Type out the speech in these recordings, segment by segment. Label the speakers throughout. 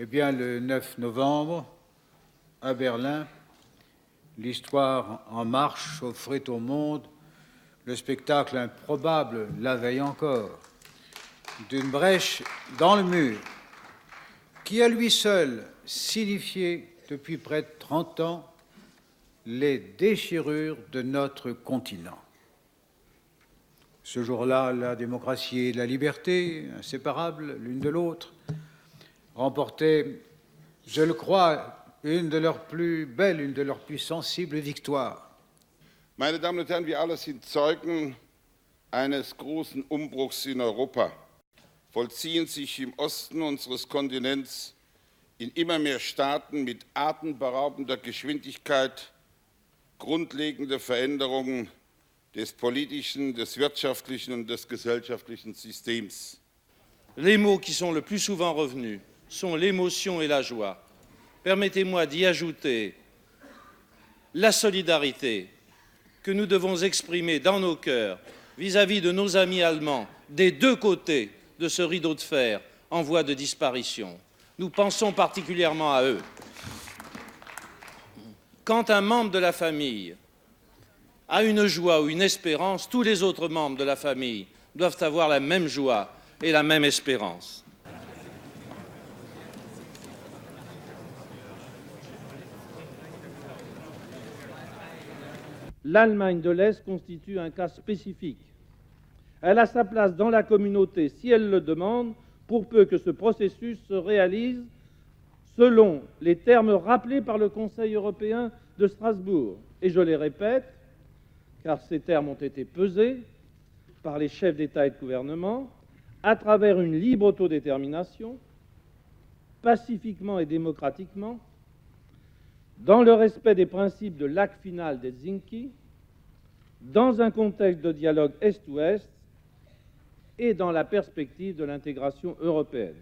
Speaker 1: Eh bien, le 9 novembre, à Berlin, l'Histoire en marche offrait au monde le spectacle improbable, la veille encore, d'une brèche dans le mur qui, à lui seul, signifiait depuis près de 30 ans les déchirures de notre continent. Ce jour-là, la démocratie et la liberté, inséparables l'une de l'autre, remportaient, je le crois, une de leurs plus belles, une de leurs plus sensibles victoires.
Speaker 2: Meine Damen und Herren, wir alle sind Zeugen eines großen Umbruchs in Europa. Vollziehen sich im Osten unseres Kontinents in immer mehr Staaten mit atemberaubender Geschwindigkeit grundlegende Veränderungen des politischen, des wirtschaftlichen und des gesellschaftlichen Systems.
Speaker 3: Les mots qui sont le plus souvent revenus sont l'émotion et la joie. Permettez-moi d'y ajouter la solidarité que nous devons exprimer dans nos cœurs vis-à-vis de nos amis allemands des deux côtés de ce rideau de fer en voie de disparition. Nous pensons particulièrement à eux. Quand un membre de la famille a une joie ou une espérance, tous les autres membres de la famille doivent avoir la même joie et la même espérance. L'Allemagne de l'Est constitue un cas spécifique. Elle a sa place dans la communauté si elle le demande, pour peu que ce processus se réalise selon les termes rappelés par le Conseil européen de Strasbourg. Et je les répète, car ces termes ont été pesés par les chefs d'État et de gouvernement, à travers une libre autodétermination, pacifiquement et démocratiquement, dans le respect des principes de l'acte final d'Helsinki, dans un contexte de dialogue Est-Ouest et dans la perspective de l'intégration européenne.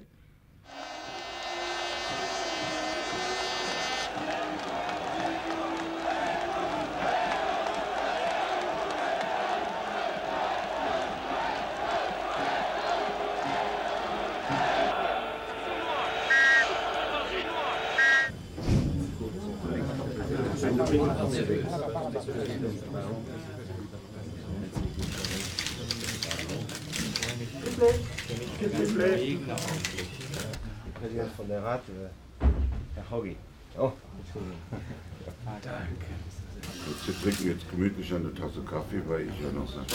Speaker 4: Präsident von der Rat, Herr Haugi. Oh,
Speaker 2: Danke. Wir trinken jetzt gemütlich eine Tasse Kaffee, weil ich ja noch sage.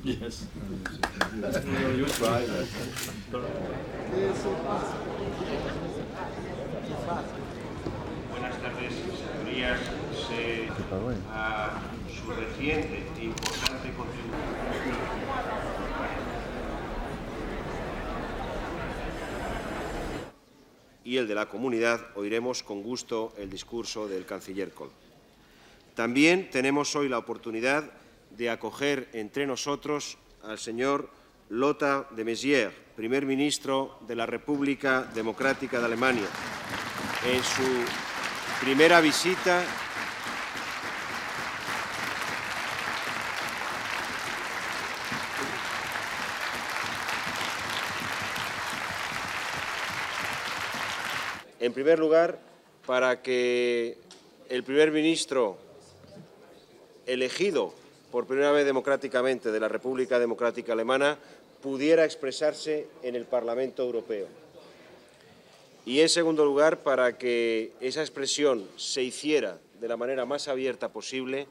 Speaker 4: yes.
Speaker 5: Buenas tardes, señorías. A su reciente e importante contribución. Y el de la comunidad, oiremos con gusto el discurso del canciller Kohl. También tenemos hoy la oportunidad de acoger entre nosotros al señor Lothar de Maizière, primer ministro de la República Democrática de Alemania, en su primera visita en primer lugar, para que el primer ministro elegido por primera vez democráticamente de la República Democrática Alemana pudiera expresarse en el Parlamento Europeo. Y, en segundo lugar, para que esa expresión se hiciera de la manera más abierta posible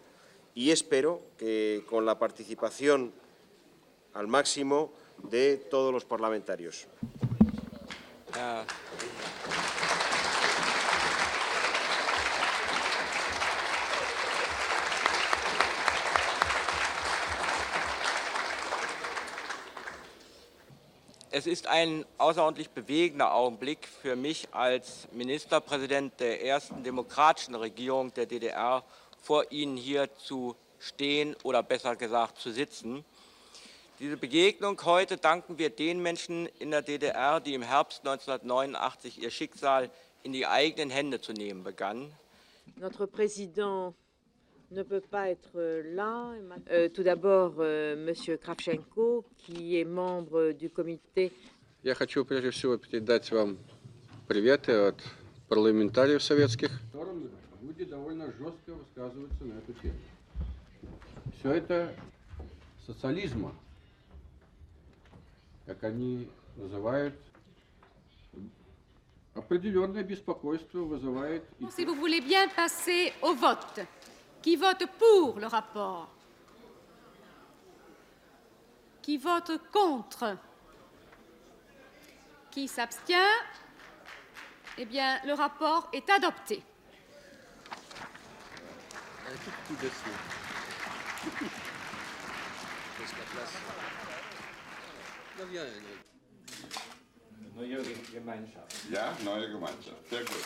Speaker 5: y espero que con la participación al máximo de todos los parlamentarios.
Speaker 6: Es ist ein außerordentlich bewegender Augenblick für mich als Ministerpräsident der ersten demokratischen Regierung der DDR, vor Ihnen hier zu stehen oder besser gesagt zu sitzen. Diese Begegnung heute danken wir den Menschen in der DDR, die im Herbst 1989 ihr Schicksal in die eigenen Hände zu nehmen begannen.
Speaker 7: Notre président ne peut pas être là. Tout d'abord, Monsieur Kravchenko, qui est membre du comité.
Speaker 8: Я хочу прежде всего передать вам приветы от парламентариев советских. Люди довольно жестко высказываются на эту тему. Все это социализма, как они называют, определенное беспокойство вызывает.
Speaker 9: Si vous voulez bien passer au vote. Qui vote pour le rapport? Qui vote contre? Qui s'abstient? Eh bien, le rapport est adopté.
Speaker 2: Ja, neue Gemeinschaft. Sehr gut.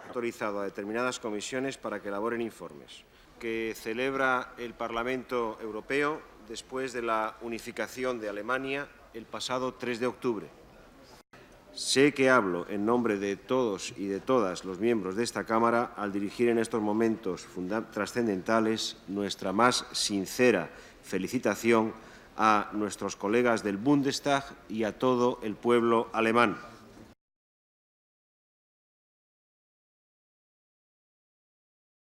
Speaker 5: Autorizado a determinadas comisiones para que elaboren informes que celebra el Parlamento Europeo después de la unificación de Alemania el pasado 3 de octubre. Sé que hablo en nombre de todos y de todas los miembros de esta Cámara al dirigir en estos momentos trascendentales nuestra más sincera felicitación a nuestros colegas del Bundestag y a todo el pueblo alemán.